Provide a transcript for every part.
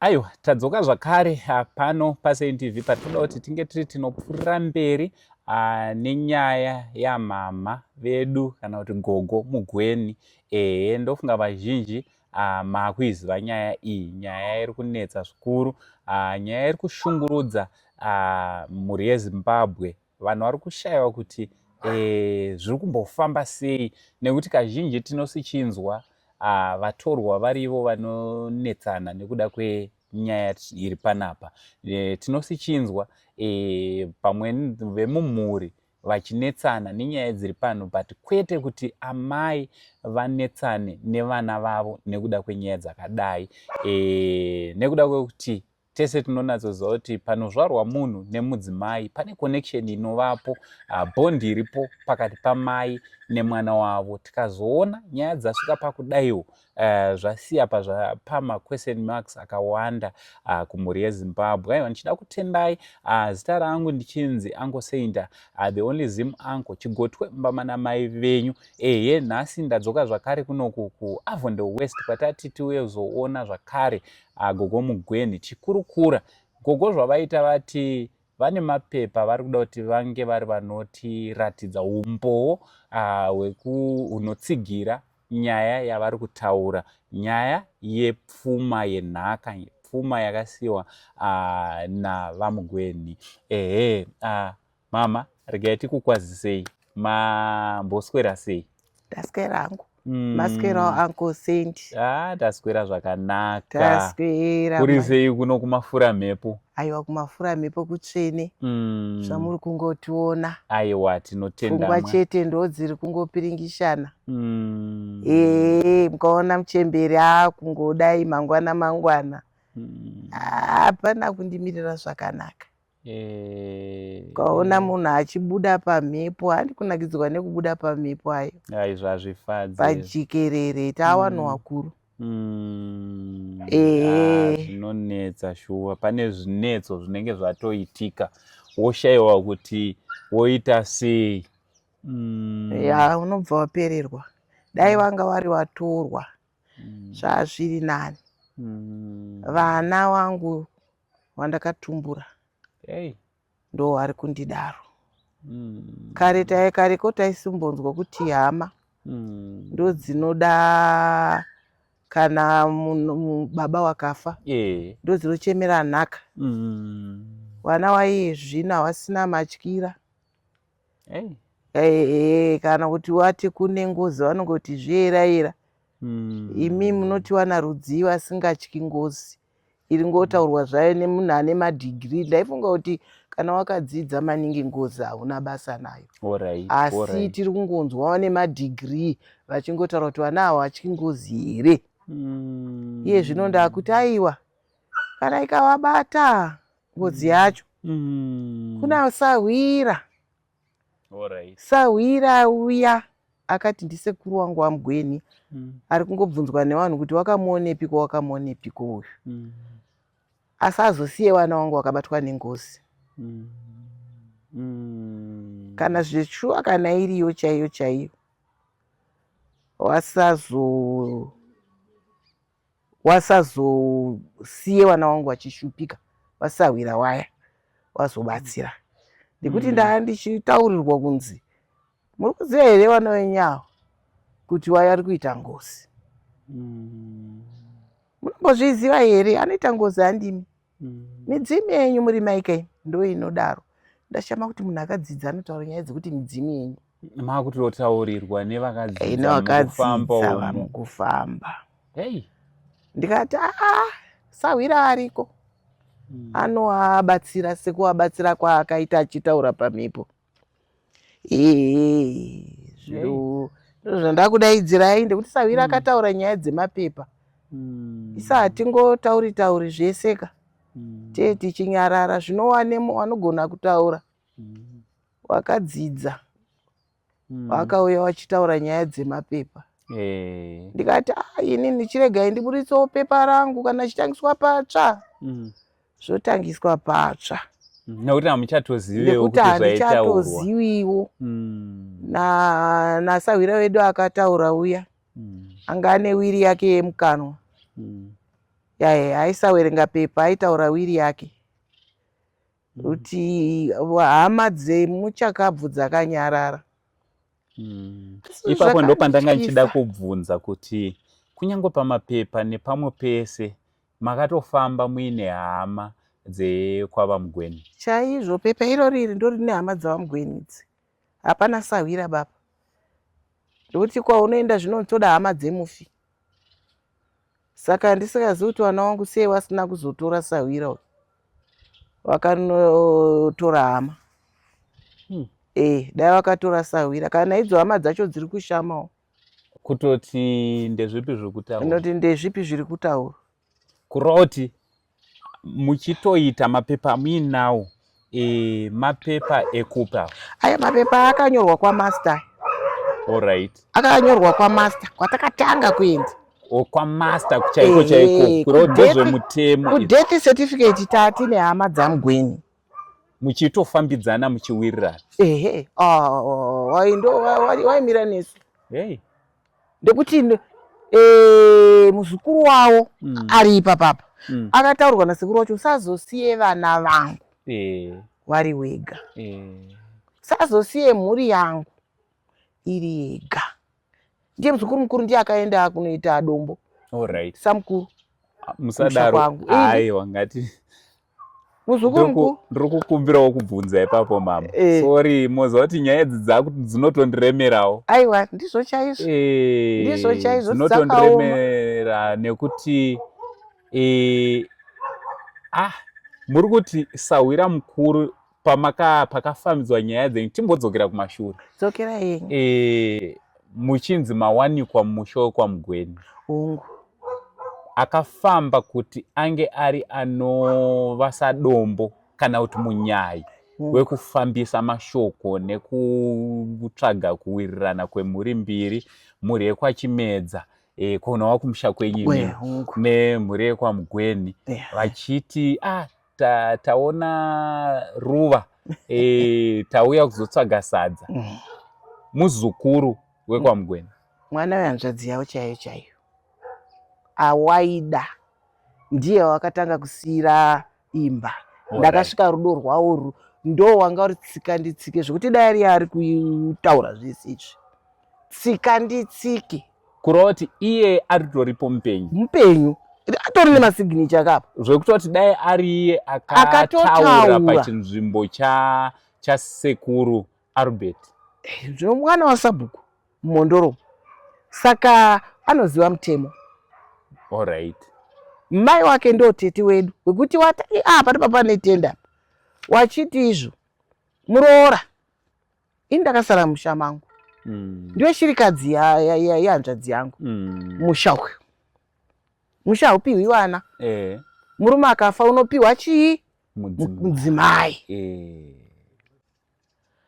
Aiwa, tadzoka zvakare pano paSaint patinoda kuti tinge tiri tinopfuurira mberi nenyaya yamama vedu kana kuti gogo Mugweni. Ndofunga vazhinji makuiziva nyaya iyi, nyaya iri kunetsa zvikuru, nyaya iri kushungurudza mhuri yeZimbabwe. Vanhu vari kushayiwa kuti zviri kumbofamba sei, nekuti kazhinji tinosichinzwa vatorwa varivo vanonetsana nekuda kwenyaya iri panapa. Tinosichinzwa pamwe vemumhuri vachinetsana nenyaya dziri pano, but kwete kuti amai vanetsane nevana vavo nekuda kwenyaya dzakadai. Nekuda kwekuti tese tinonatsoziva kuti panozvarwa munhu nemudzimai pane connection inovapo, bhondi iripo pakati pamai nemwana wavo. Tikazoona nyaya dzasvika pakudaiwo, zvasiya pama question marks akawanda kumhuri yeZimbabwe. Aiwa, ndichida kutendai. Zita rangu ndichinzi Uncle Saint, the only Zim uncle, chigotwe mbamana mai venyu. Nhasi ndadzoka zvakare kunoku kuAvonde West kwatati tiwezoona zvakare gogo Mugweni chikurukura. Gogo zvavaita vati vane mapepa vari kuda kuti vange vari vanotiratidza umboo hunotsigira nyaya yavari kutaura, nyaya yepfuma yenhaka, pfuma yakasiyiwa navaMugweni. Mama, regai tikukwazisei, mamboswera sei? Ndaswera hangu. Maswera Uncle Saint. Ndaswera zvakanaka. Ndaswera. Kuri sei kuno kumafura mhepo? Aiwa, kumafura mhepo kutsvene. Zvamuri kungotiona. Aiwa, tinotenda. Pfungwa chete ndo dziri kungopiringishana. Mukaona muchemberi kungodai mangwana. Hapana kundimirira zvakanaka. Ukaona munhu achibuda pamhepo, handi kunakidzwa nekubuda pamhepo ayo. Zvazvifadze. Pajikerere tawanhu wakuru. Zvinonetsa shuwa. Pane zvinetso zvinenge zvatoitika, woshayiwa kuti woita sei. Unobva wapererwa. Dai wanga wari watorwa, zvazviri nani. Vana wangu wandakatumbura ndo vari kundidaro. Kareko taisimbonzwa kuti hama ndo dzinoda, kana baba wakafa ndo dzinochemera nhaka. Vana waiye zvino havasina matyira. Kana kuti wati kune ngozi vanongoti zviera. Imi munoti wana rudzivo asingatyi ngozi. Iri ngotaurwa zvayo nemunhu ane madhigirii. Ndaifunga kuti kana wakadzidza maningi ngozi hauna basa nayo. Asi tiri kungonzwa vane madhigirii vachingotaura kuti vana ava vatyi ngozi here. Iye zvino ndakuti aiwa, kana ikavabata ngozi yacho, kuna Sahwira. Sahwira uya akati ndisekuru wangu waMugweni, ari kungobvunzwa nevanhu kuti wakamuonepiko uyu. Asazosiye vana wangu wakabatwa nengozi. Kana zveshuwa kana iriyo chaiyo wasazosiye vana wangu wachishupika, wasahwira waya wazobatsira. Ndikuti ndaa ndichitaurirwa kunzi muri kuziva here vana venyawo kuti waya ari kuita ngozi. Munombozviziva here? Anoita ngozi handimi. Midzimu yenyu muri maika ndo inodaro. Ndashama kuti munhu akadzidza anotaura nyaya dzekuti midzimu yenyu. Makutotaurirwa nevakadzidza mukufamba. Ndikati Sahwira ariko, anoabatsira sekuabatsira kwaakaita achitaura pamhepo. Zviro zvandakudaidzirai ndekuti Sahwira akataura nyaya dzemapepa. Isa hatingotauri zveseka. Tichinyarara zvinowanemo wanogona kutaura. Wakadzidza. Wakauya wachitaura nyaya dzemapepa. Ndikati ini ndichiregai ndiburitsewo pepa rangu kana chitangiswa patsva. Zvotangiswa patsva. Nekuti hamuchatoziviwo kuti zvaitaurwa. Handichatozviwiwo. Nasahwira wedu akataura uya. Anga ane wiri yake yemukanwa. aisawerenga pepa, aitaura wiri yake kuti hama dzemuchakabvu dzakanyarara. Ipapo ndo pandanga nchida kubvunza kuti kunyange pamapepa nepamwe pese makatofamba muine hama dzekwavamugweni. Chaizvo, pepa iro riri ndo rine hama dzavamugweni idzi, hapana Sawira baba. Ndokuti kwaunoenda zvino toda hama dzemufi. Saka ndisikazivi kuti vana wangu sei vasina kuzotora Sawira uyu, vakanotora hama. Dai vakatora Sawira, kana idzo hama dzacho dziri kushamawo. Kutoti ndezvipi zviri kutaura? Ndoti ndezvipi zviri kutaura? Kureva kuti muchitoita mapepa amuinawo, mapepa ekupa. Aya mapepa akanyorwa kwaMaster. Alright. Akanyorwa kwaMaster kwatakatanga kuenda. Kwamaster chaiko chaiko, kureva ndezvemutemo. Kudeath certificate tatine hama dzamugweni. Muchitofambidzana muchiwirirana. Waimira nesu. Ndekuti muzukuru wavo ari ipapapa akataurwa nasekuru wacho, usazosiye vana vangu vari wega, usazosiye mhuri yangu iri yega. Ndiye muzukuru mukuru, ndiye akaenda kunoita dombo. Samukuru musadaro. Aiwa, ngati muzukuru mukuru ndiri kukumbirawo kubvunza ipapo mama. Sorry, moziva kuti nyaya idzi dzinotondiremerawo. Aiwa, ndizvo chaizvo. Ndizvo chaizvo dzinotondiremera nekuti muri kuti Sawira mukuru pakafambidzwa nyaya dzenyu, timbodzokera kumashure. Dzokera yenyu. Muchinzi mawanikwa mumusha wekwamugweni. Akafamba kuti ange ari anovasa dombo kana kuti munyai wekufambisa mashoko nekutsvaga kuwirirana kwemhuri mbiri, mhuri yekwachimedza kunowa kumusha kwenyu nemhuri yekwamugweni, vachiti taona ruva, tauya kuzotsvaga sadza. Muzukuru wekwamugweni, mwana wehanzvadzi yavo chaiyo chaiyo, awaida ndiye wakatanga kusiyira imba. Ndakasvika rudo rwawo ndo wanga uri tsika nditsike, zvokuti dai ari ari kutaura zvese izvi tsika nditsike. Kureva kuti iye aritoripo mupenyu, atori nemasignicha kapo, zvekutoti dai ari iye akataura pachinzvimbo chasekuru Albert. Zvino mwana waSabhuku mumondoro, saka anoziva mutemo. Alright. Mai wake ndo tete wedu wekuti wati apa papa netenda wachiti izvo muroora. Ini ndakasara musha mangu, ndiwe shirikadzi yehanzvadzi yangu. Musha uyu, musha haupiwi vana. Murume akafa unopiwa chii? Mudzimai.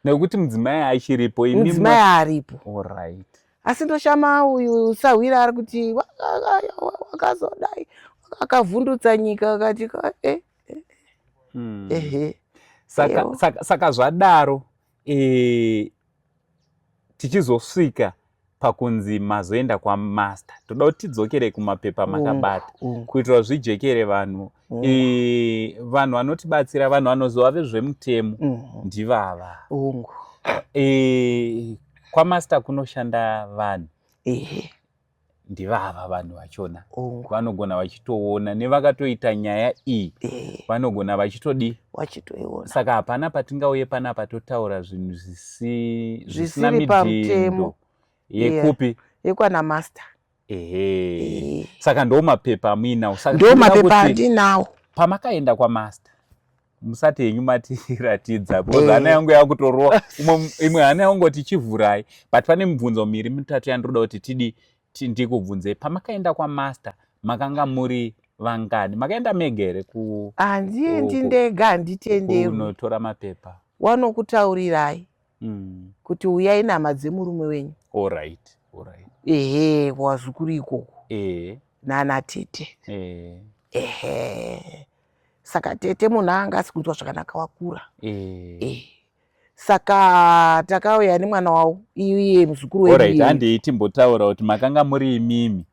Nekuti mudzimai achiripo, mudzimai aripo. Alright. Asi ndoshama uyu Sawira ari kuti wakazodai akavhundutsa nyika akati saka zvadaro tichizosvika pakunzi mazoenda kwaMaster. Toda kuti tidzokere kumapepa makabata kuitira zvijekere vanhu. Vanhu vanotibatsira, vanhu vanozova vezvemutemo ndivava. KwaMaster kunoshanda vanhu. Ndivava vanhu vachona. Vanogona vachitoona nevakatoita nyaya iyi, vanogona vachitodi wachitoiona. Saka hapana patingauye panapa totaura zvinhu zvisina midhindo. Yekupi? Yekwana Master. Saka ndo mapepa amuinawo. Ndo mapepa andinawo. Pamakaenda kwaMaster, musati henyu matiratidza, because hana yangu yakutorwa. Imwe hana yangu tichivhurai, but pane mibvunzo miri mitatu yandinoda kuti ndikubvunze. Pamakaenda kwaMaster makanga muri vangani? Makaenda megere handiendi ndega, handitendewi kunotora mapepa. Wanokutaurirai kuti uyai nhama dzemurume wenyu. Alright. Wazukuru ikoko nana tete. Saka tete munhu anga asikunzwa zvakanaka wakura. Saka takauya nemwana wawo iye muzukuru wedu. Alright, handei timbotaura kuti makanga muri imimi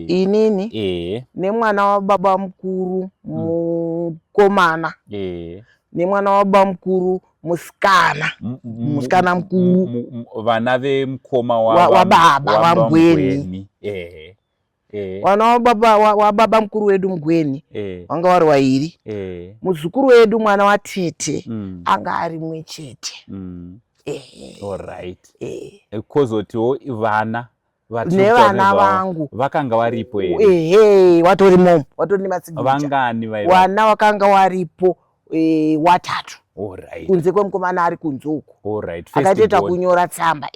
inini nemwana wababa mukuru mukomana nemwana wababa mukuru musikana mukuru vana vemukoma wababa waMgweni vana wababa mukuru wedu Mgweni vanga vari vairi muzukuru wedu mwana watete anga ari mumwe chete alright kozotiwo vana nevana vangu vakanga varipo here watori momo watori nemasignature vangani wana wakanga waripo 3 kunze kwemukomana ari kunze uko akatoita kunyora tsamba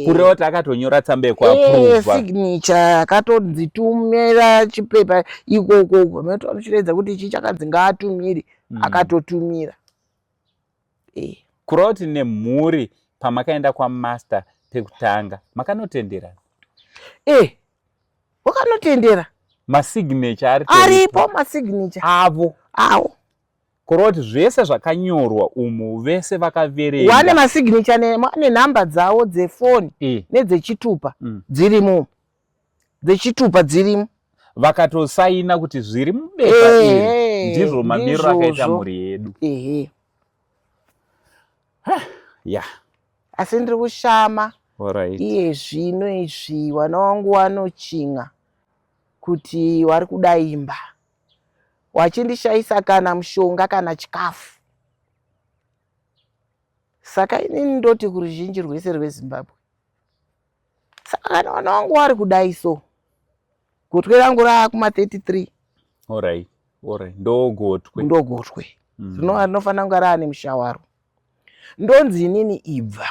kureva kuti akatonyora tsamba yekuaprova signature akatonzi tumira chipepa ikoko matochiredza kuti ichi chakanzi ngaatumire akatotumira kureva kuti nemhuri pamakaenda kwamaster pekutanga makanotendera wakanotendera masignature aripo masignature avo kureva kuti zvese zvakanyorwa umu vese vakaverenga wane masignature nenhamba dzavo dzefoni nedzechitupa dzirimo dzechitupa dzirimo vakatosaina kuti zviri mubepa iri ndizvo mamiriro akaita mhuri yedu asi ndiri kushama iye zvino izvi vana vangu vanochin'a kuti vari kuda imba wachindishaisa kana mushonga kana chikafu saka inini ndoti kuruzhinji rwese rweZimbabwe saka kana vana vangu vari kudai so gotwe rangu raakuma33 ndogotwe rinofanira kunge raane mushawaro ndonzi inini ibva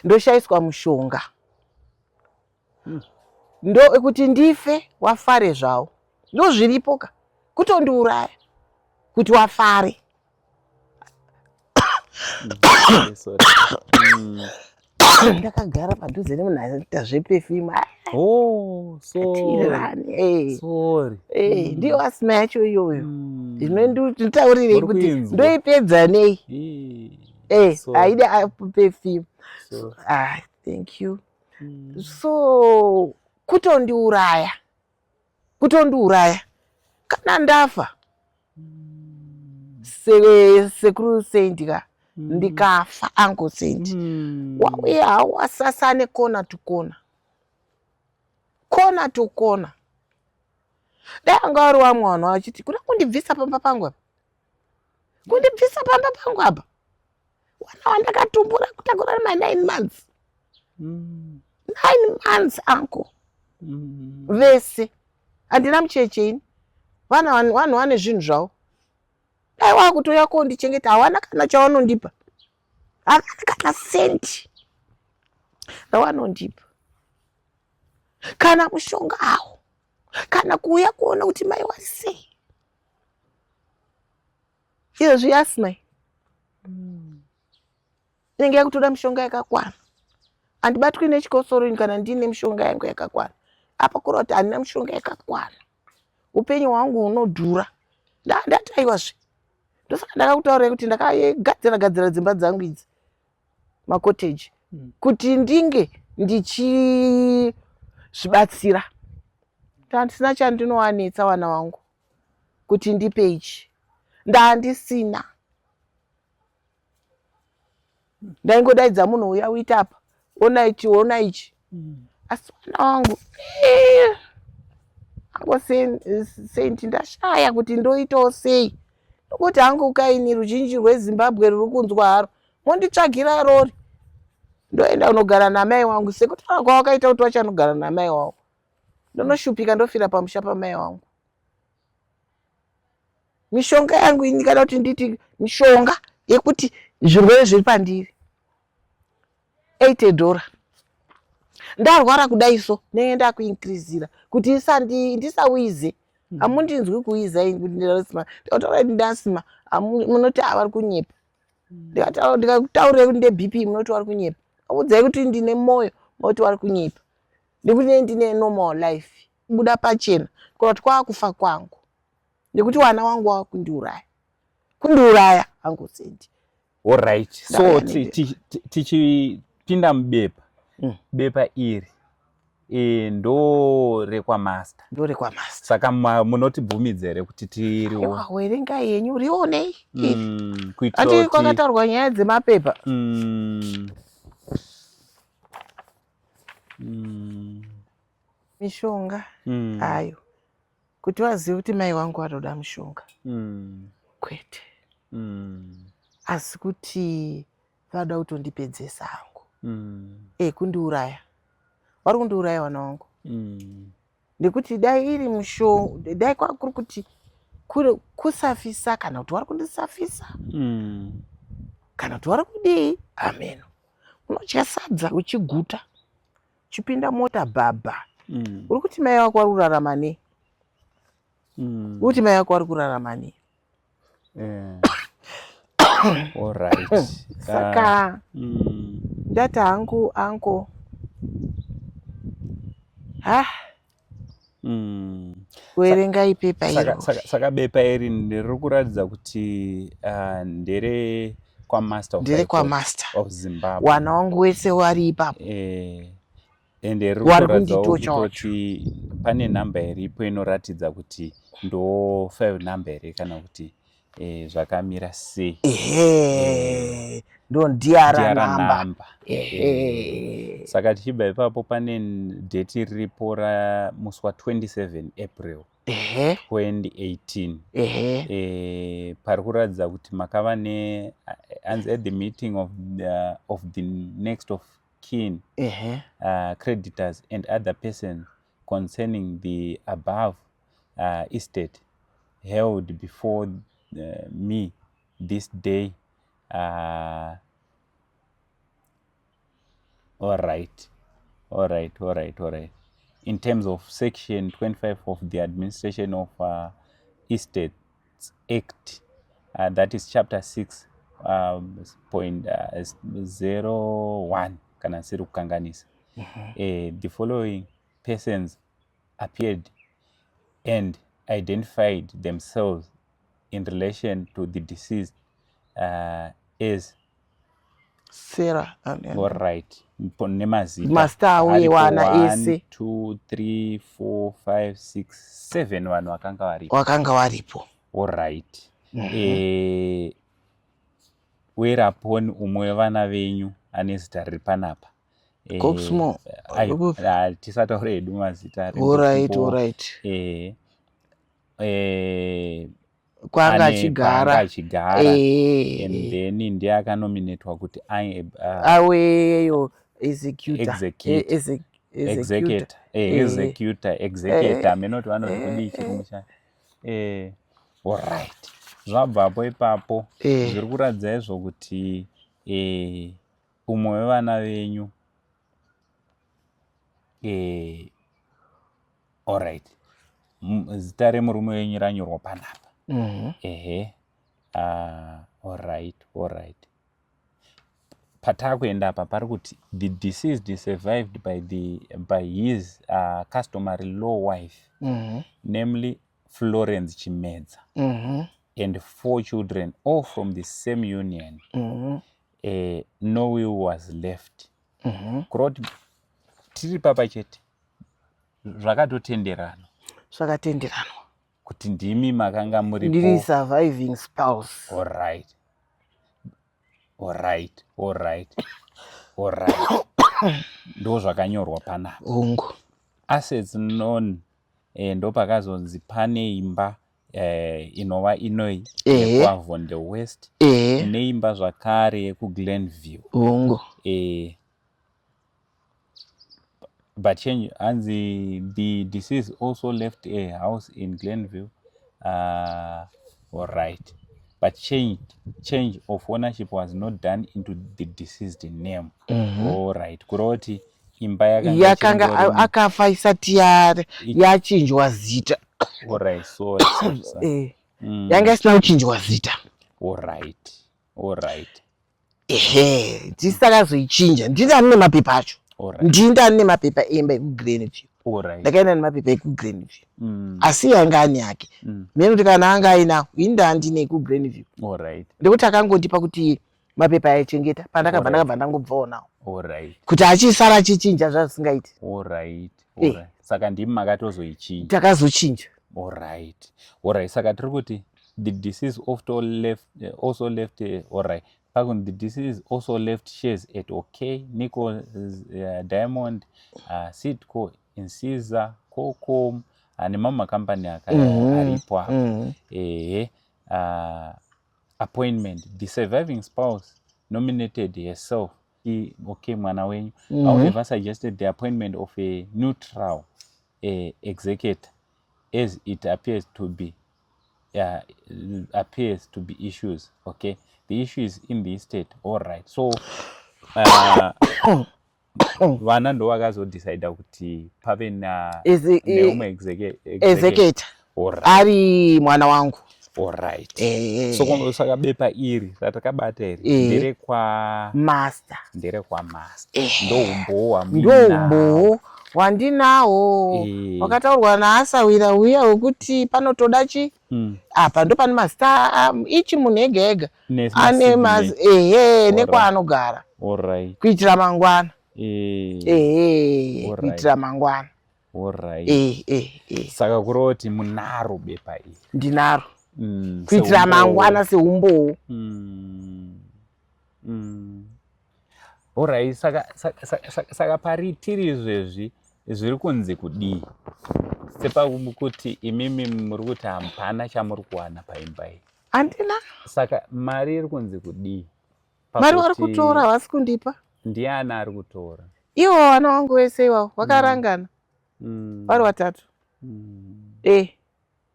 ndoshaiswa mushonga kuti ndife wafare zvawo ndozviripoka kutondiuraya kuti wafare ndakagara padhuze nemunharaunda zveperfume ndiyo asima yacho iyoyo ndinotaurire kuti ndoipedza nei haida perfume thank you so kutondiuraya kana ndafa sekuru Saint ka ndikafa Uncle Saint wauya hawasasane kona to kona dai anga wari wamwana wachiti kuda kundibvisa pamba pangu apa wana wandakatumbura kutakura ma9 months 9 months uncle vese handina muchecheini vanhu vane zvinhu zvavo dai wakutoya kondichengeta hawana kana chavanondipa havana kana senti ravanondipa kana mushonga hawo kana kuuya kuona kuti mai wasei izvozvi yasimai inenge yakutoda mushonga yakakwana handibatwi nechikosoroni kana ndine mushonga yangu yakakwana apa kureva kuti handina mushonga yakakwana upenyu hwangu hunodhura ndataiwazve ndosaka ndakakutaurirai kuti ndakagadzira dzimba dzangu idzi makoteji kuti ndinge ndichizvibatsira handisina chandinowanetsa vana vangu kuti ndipe ichi ndandisina ndaingodaidza munhu uya uita apa ona ichi asi vana vangu ango Saint ndashaya kuti ndoitawo sei nokuti hangu kaini ruzhinji rweZimbabwe ruri kunzwa haro monditsvagira rori ndoenda unogara namai wangu sekutaura kwawakaita kuti wachanogara namai wavo ndonoshupika ndofira pamusha pamai wangu mishonga yangu indikada kuti nditi mishonga yekuti zvirwere zviri pandiri $80 ndarwara kudai so nenda kuinkrizira kuti ndisawize hamundinzwi kuiza kuti ndasima ndataura kuti ndasima munoti vari kunyepa ndikataurira kuti ndeBP munoti vari kunyepa audzai kuti ndine moyo munoti vari kunyepa ndikuti ndine normal life buda pachena kuti kwakufa kwangu ndikuti vana wangu wava kundiuraya Uncle Saint. Alright, so tichipinda mubepa bepa iri ndo rekwamaster. Ndore kwamaster. Saka munotibvumidza here kuti tiriwo? Werenga yenyu rionei. Kuitira Ati kuti kwakataurwa nyaya dzemapepa. Mishonga ayo. Kuti wazive kuti mai wangu anoda mushonga. Kwete. Asi kuti vada kutondipedzesa hangu. Kundiuraya. Vari kundiuraya vana vangu. Nekuti dai iri mushonga, dai kwakuri kuti kusafisa kana kuti vari kundisafisa. Kana kuti vari kudii? Amen. Unodya sadza uchiguta. Chipinda mota bhabha. Uri kuti mai wako vari kurarama nei? Kuti mai wako vari kurarama nei? All right. Saka ndati hangu anko kuerenga ipepa iro. Saka bepa iri ndiri kuratidza kuti ndere kwamaster of Zimbabwe. Wana wangu wese wari ipapo. Ende rikuratidza kuti pane namba iripo inoratidza kuti ndo 5 namba iri kana kuti zvakamira sei. Ndo ndiara namba. Saka tichibva ipapo pane date riripo ramusi wa 27 April 2018. Pari kuratidza kuti makava at the meeting of the next of kin, creditors and other persons concerning the above estate held before me this day. All right. In terms of section 25 of the Administration of Estates Act, that is chapter 6.01 kana siri kukanganisa. The following persons appeared and identified themselves in relation to the deceased as Sarah. All right. Nemazita. Master we wana ese. 1, 2, 3, 4, 5, 6, 7 vanhu wakanga varipo. All right. Whereupon umwe vana venyu ane zita riri panapa. Kopsmo. Tisataure hedu mazita. All right. Kwanga achigara. And then ndiye akanominatwa kuti aweyo executor. Amenoti vanozvidi chirumusha. All right. Zvabvapo ipapo zviri kuratidza izvo kuti umwe wevana venyu all right. Zita remurume wenyu ranyorwa panapa. All right. Patakuenda apa pari kuti the deceased is survived by his customary law wife, namely Florence Chimedza, and 4 children, all from the same union. No will was left. Kuroti tiri papa chete zvakatotenderana kuti ndimi makanga muripo. Ndiri surviving spouse. All right. Ndo zvakanyorwa panapa. Assets known ndo pakazonzi pane imba inova inoi yepaVonde West neimba zvakare yekuGlenview. But the deceased also left a house in Glenview. All right. But change of ownership was not done into the deceased name. All right. Kuroti imba yakanga akafa isati yachinjwa zita. All right. So yanga isina kuchinjwa zita. All right. Tisakazoichinja. Ndinda nemapepa acho. Ndinda nemapepa emba ekuGlenview. Ndakaenda nemapepa ekuGlenview. Asi yanga ani yake. Mimi kuti kana anga aina inda ndine ekuGlenview. Ndikuti akangondipa kuti mapepa aichengeta pandakabva ndangobvawo nawo. Alright. kuti achisara achichinja zvazisingaiti. Alright. Saka ndimi makatozochinja. Takazochinja. Alright. Saka tiri kuti the deceased also left alright. Pakunzi the deceased also left shares at OK, Nico, Diamond, Sitco, Incisa, Cocom, nemamwe makampani aripo appointment. The surviving spouse nominated herself, okay, mwana wenyu, however suggested the appointment of a neutral executor as it appears to be issues. Okay, the issue is in the estate. Alright, so vana ndo vakazodecida kuti pave neumwe executor ari mwana wangu. Alright. So saka bepa iri ratakabata iri ndere kwa master. Ndoumbo wandinawo wakataurwa naasawira uya wekuti panotoda chi apa ndo pane mazita ichi munhu ega ega ane nekwaanogara kuitira mangwana. Kuitira mangwana. Saka kuroti munaro bepa iri. Ndinaro kuitira mangwana seumbowo. Alright, saka paritiri izvezvi zviri kunzi kudii? Sepakuti imimi muri kuti hapana chamuri kuwana paimba iyi. Handina. Saka mari iri kunzi kudii? Mari vari kutora havasi kundipa. Ndiani ari kutora? Ivo vana vangu vese ivavo vakarangana vari vatatu.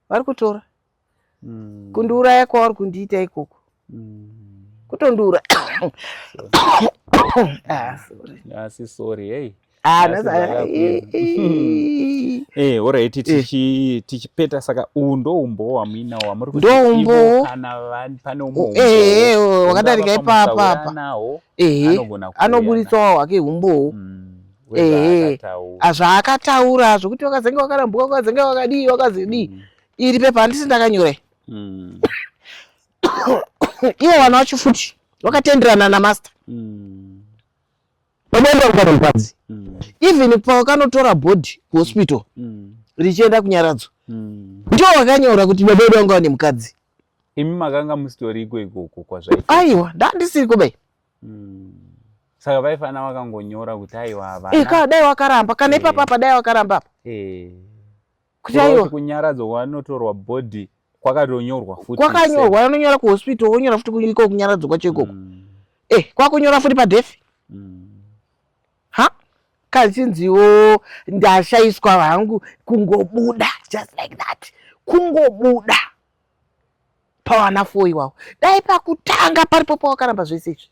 Vari kutora kundiuraya kwavari kundiita ikoko kutondiura. Asi sorry, hey. Alright, tichipeta saka ndoumbo wamina wamuri kuti ndoumbo pane umwe wakadarika ipapa anoburitsawo hwake umbowo zvaakataura zvokuti wakazenge wakarambuka wakazenge wakadii wakazidii iri pepa handisi ndakanyora. Ivo vana vacho futi vakatenderana namaster pamwenda ukana mukadzi even pawakanotora bhodhi kuhospital richienda kunyaradzo ndio wakanyora kuti baba vedu vanga vane mukadzi. Imi makanga musitori ikoko kwazvaita? Aiwa ndandisiri kubai. Saka vaifana vakangonyora kuti aiwa vana dai wakaramba kana ipapapa dai wakaramba apa kuti aiwa kunyaradzo wanotorwa bhodhi kwakatonyorwa futi kwakanyorwa anonyora kuhospital wonyora futi kuiko kunyaradzo kwacho ikoko kwakunyora futi padhefi kachinziwo ndashaiswa vangu kungobuda just like that kungobuda pavana 4 iwawo dai pakutanga paripo pawakaramba zvese izvi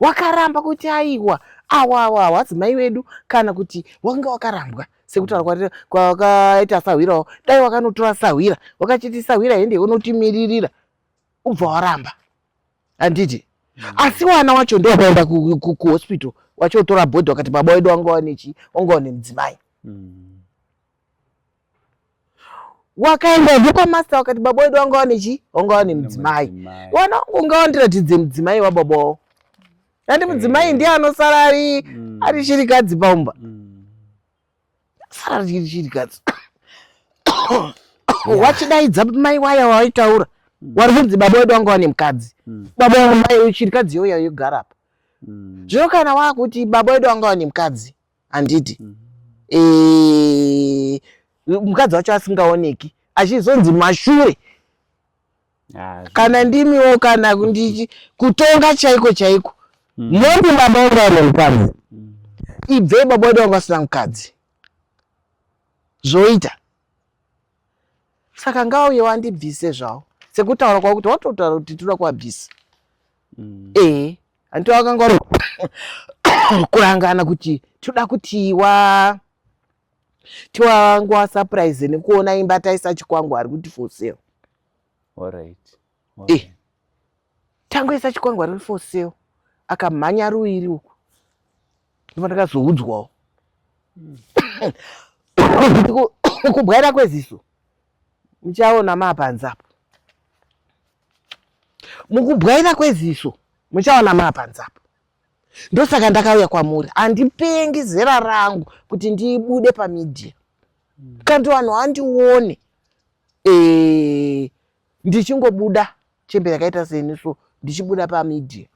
wakaramba kuti aiwa awawa wadzimai wedu kana kuti wanga wakarambwa sekutaura kwakaita sahwirawo dai wakanotora sahwira wakachiti sahwira hende unotimiririra ubva waramba handiti. Asi wana wacho ndio wakaenda kuhospital wachotora bhodhi wakati baba wedu wanga wanechi wanga wane mudzimai. Wakaenda kwa master wakati baba wedu wanga wanechi wanga wane mudzimai. Wana wangu unga wandiratidze mudzimai wababa wavo. Handi mudzimai ndiye anosara ari chirikadzi paumba. Sara ari chirikadzi. Wachidaidza mai waya waitaura wari kunzi baba wedu wanga wane mukadzi. Baba mai chirikadzi yoya yogara apa. Zvino kana wakuti baba wedu wanga wane mukadzi handiti mukadzi wacho asingaoneki achizonzi mashure kana ndimiwo kana kundichi kutonga chaiko chaiko noti baba wanga wane mukadzi ibve baba wedu wanga asina mukadzi zvoita. Saka ngauye wandibvise zvawo sekutaura kwako kuti watotaura kuti toda kuabvisa. Anto wakanga kurangana kuti toda kuti tiwangwa surprise nekuona imba taisa chikwangwari kuti for sale. Alright. Tangoisa chikwangwari for sale akamhanya ruwiri uku ndipo ndakazoudzwawo kubwaira kweziso muchaona mapanzapo mukubwaira kweziso muchaona mapanzapo Ndosaka ndakauya kwamuri. Handipengi zera rangu kuti ndibude pamidhia. Kandi vanhu vandione ndichingobuda chembere yakaita seniso ndichibuda pamidhia.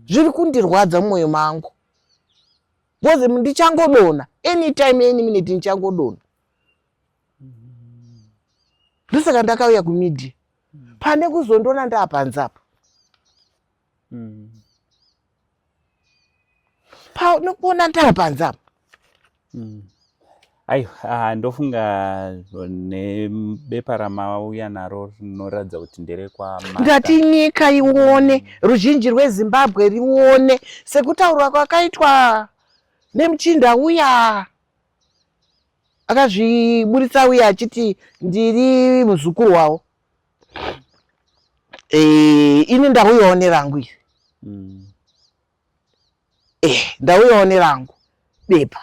Zviri kundirwadza mumwoyo mangu. Bozi ndichangodona anytime any minute ndichangodona. Ndosaka ndakauya kumidhia. Pane kuzondona ndaapanzapo. Nekuona ndaapanzapo. Aiwa, ndofunga nebepa ramauya naro rinoratidza kuti nderekwaMartha. Ndati nyika ione, ruzhinji rweZimbabwe rione, sekutaurwa kwakaitwa nemuchinda uya akazviburitsa uya achiti ndiri muzukuru wavo. Ini ndauyawo nerangu iri. Ndauyawo nerangu bepa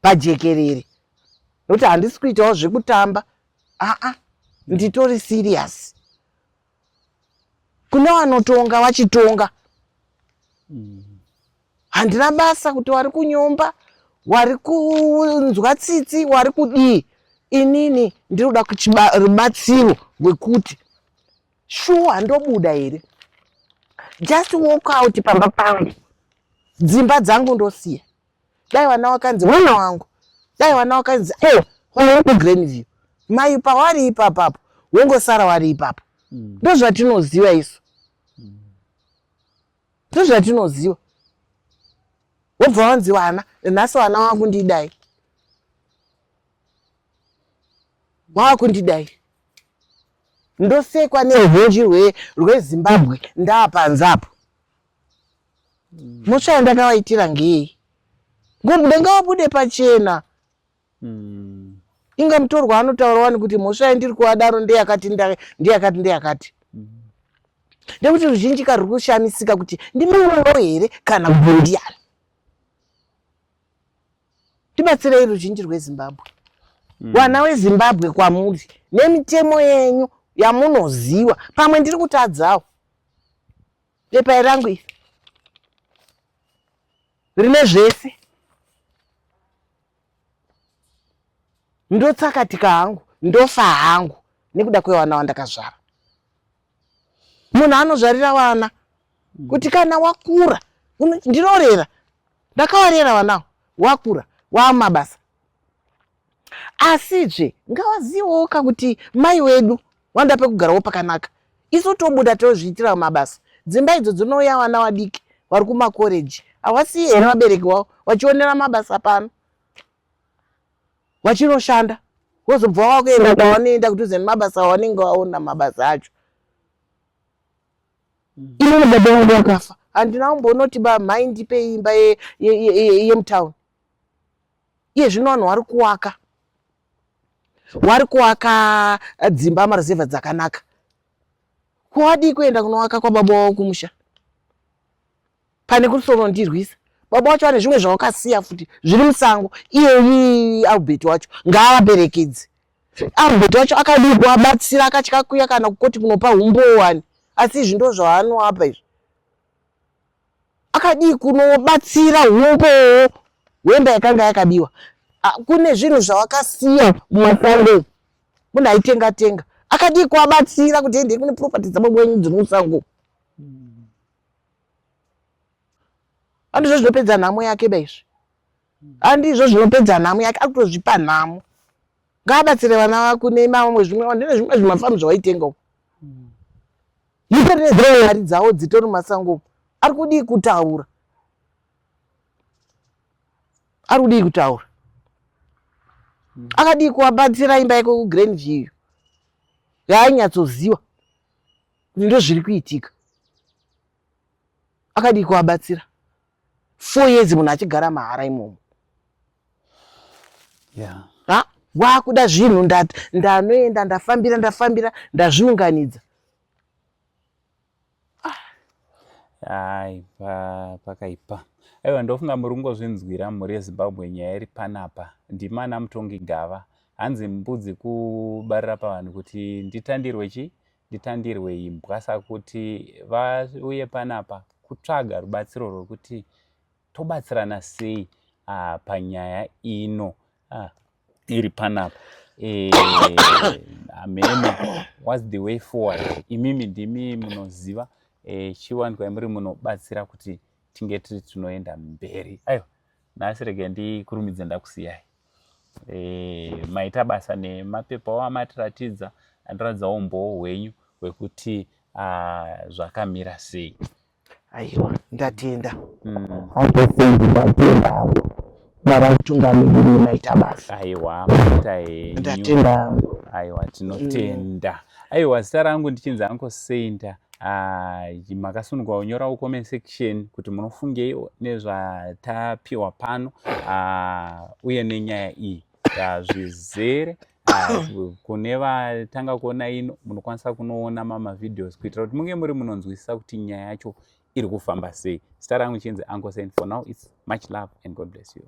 pajekerere. Nokuti handisi kuitawo zvekutamba. Nditori serious. Kuna vanotonga vachitonga. Handina basa kuti wari kunyomba, wari kunzwa tsitsi, wari kudii. Inini ndinoda rubatsiro rwekuti shuwa ndobuda here. Just walk out pamba pangu. Dzimba dzangu ndosiya. Dai vana vakanzi mwana wangu. Dai vana vakanzi uri kuGrenview. Mai pavari ipapapo, wongosara wari ipapo. Ndozvatinoziva isu. Ndozvatinoziva. Wobva wanzi vana, nhasi vana vangu ndidai. Wakundidai. Ndosekwa neruzhinji rweZimbabwe ndaapanzapo. Musha ndakavaitira ngei. Ngobude ngavabude pachena. Inga mutorwa anotaura wani kuti musha ndiri kuwadaro ndeyakati ndeyakati. Ndekuti ruzhinji ruri kushamisika kuti ndimanowo here kana kubundiyana. Tibatsirei ruzhinji rweZimbabwe. Wana weZimbabwe kwamuri nemitemo yenyu yamunoziva pamwe ndiri kutadzawo. Bepa rangu iri rine zvese. Ndotsakatika hangu, ndofa hangu nekuda kwevana vandakazvara. Munhu anozvarira vana kuti kana wakura, ndinorera, ndakavarera vanawo, wakura, waamabasa. Asizve ngavazivewo kuti mai wedu wanda pekugarawo pakanaka. Isu tobuda tozviitira mabasa. Dzimba idzo dzinouya vana vadiki vari kumakoreji. Havasiyi here vabereki wavo vachionera mabasa pano. Vachinoshanda. Wozobva wakuenda kwavanoenda kudhuze nemabasa avanenge vaona mabasa acho. Ini baba wangu wakafa. Handina kumbonoti mai ndipe imba yemutown. Iye zvino vanhu vari kuwaka. Wari kuwaka dzimba maruzevha dzakanaka. Kuwadi kuenda kunowaka kwababa wavo kumusha. Pane kusorondirwisa. Baba wacho ane zvimwe zvawakasiya futi zviri musango. Iye Albert wacho ngaavaberekedze. Albert wacho akadii kuvabatsira akatyakuya kana kukoti kunopa humbowani. Asi izvi ndo zvaanoapa izvi. Akadii kunobatsira humbowo hwemba yakanga yakabiwa. Kune zvinhu zvawakasiya mumasango. Munhu aitenga. Akadii kuvabatsira kuti endei kune property dzababa wenyu dziri musango. Handizvo zvinopedza nhamo yake baizvi. Handizvo zvinopedza nhamo yake, ari kutozvipa nhamo. Ngaabatsire vana vako nemamwe zvimwe zvimafamu zvawaitengawo. Iperere mari dzawo dzitori mumasango. Ari kudii kutaura. Ari kudii kutaura. Akadii kuvabatsira imba yake kuGrenview. Yaanyatsoziva kuti ndo zviri kuitika. Akadii kuvabatsira. 4 years munhu achigara mahara imomo. Wakuda zvinhu ndanoenda ndafambira ndazviunganidza. Pakaipa. Aiwa, ndofunga muri kungozvinzwira mhuri yeZimbabwe nyaya iri panapa. Ndimana Mutongi Gava. Hanzi mbudzi kubarira pavanhu kuti nditandirwe chi? Nditandirwe imbwa. Saka kuti vauye panapa kutsvaga rubatsiro rwokuti tobatsirana sei panyaya ino iri panapa. Hamene, what's the way forward? Imimi ndimi munoziva chiwanikwa muri munobatsira kuti tinge tiri tunoenda mberi. Aiwa, nhasi rege ndikurumidze ndakusiyai. Maita basa nemapepawo amatiratidza, andiratidzawo umboo hwenyu hwekuti zvakamira sei. Aiwa, ndatenda. Ndatenda. Naratungamiriri maita basa. Aiwa, maita henyu. Ndatenda. Aiwa, tinotenda. Aiwa, zita rangu ndichinzi Uncle Sainda. Makasunungwa unyorawo comment section kuti munofungei nezvatapiwa pano uye nenyaya iyi zvizere. Kune vatanga kuona ino munokwanisa kunoona mama videos kuitira kuti munge muri munonzwisisa kuti nyaya yacho iri kufamba sei. Zita rangu ndichinzi Uncle Sainda. For now, it's much love and God bless you.